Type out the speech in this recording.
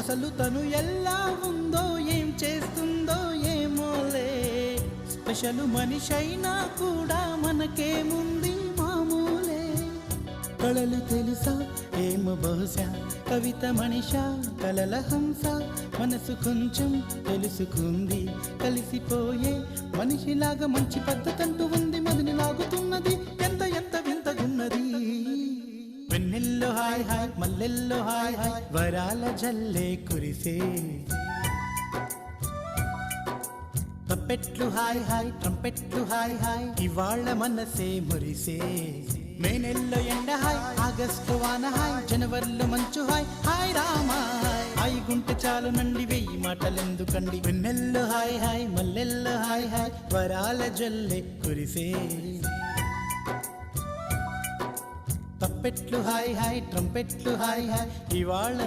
అసలు తను ఎలా ఉందో ఏం చేస్తుందో ఏమోలే. స్పెషల్ మనిషైనా కూడా మనకేముంది మామూలే. కళలు తెలుసా ఏమో బహుశా, కవిత మనిషా కలల హంస. మనసు కొంచెం తెలుసుకుంది, కలిసిపోయే మనిషిలాగా మంచి పద్ధతంటూ ఉంది. మదిని లాగుతున్నది ఎంత ఎంత వింతగున్నది. వెన్నెల్లో హాయ్ హాయ్, మల్లెల్లో హాయ్ హాయ్, వరాల జల్లే కురిసే. తప్పెట్లు హాయ్ హాయ్, ట్రంపెట్లు హాయ్ హాయ్, ఇవాళ్ళ మనసే మురిసే. మే నెలలో ఎండ హాయ్, ఆగస్టు వాన హాయ్, జనవరిలో మంచు హాయ్. హాయ్ రామా హాయ్ గుంటె చాలు నండి, వెయ్యి మాటలెందుకండి. వెన్నెల్లో హాయ్ హాయ్, మల్లెల్లో హాయ్ హాయ్, వరాల జల్లే కురిసే. తప్పెట్లు హాయ్ హాయ్, ట్రంపెట్లు హాయ్ హాయ్, ఇవాళ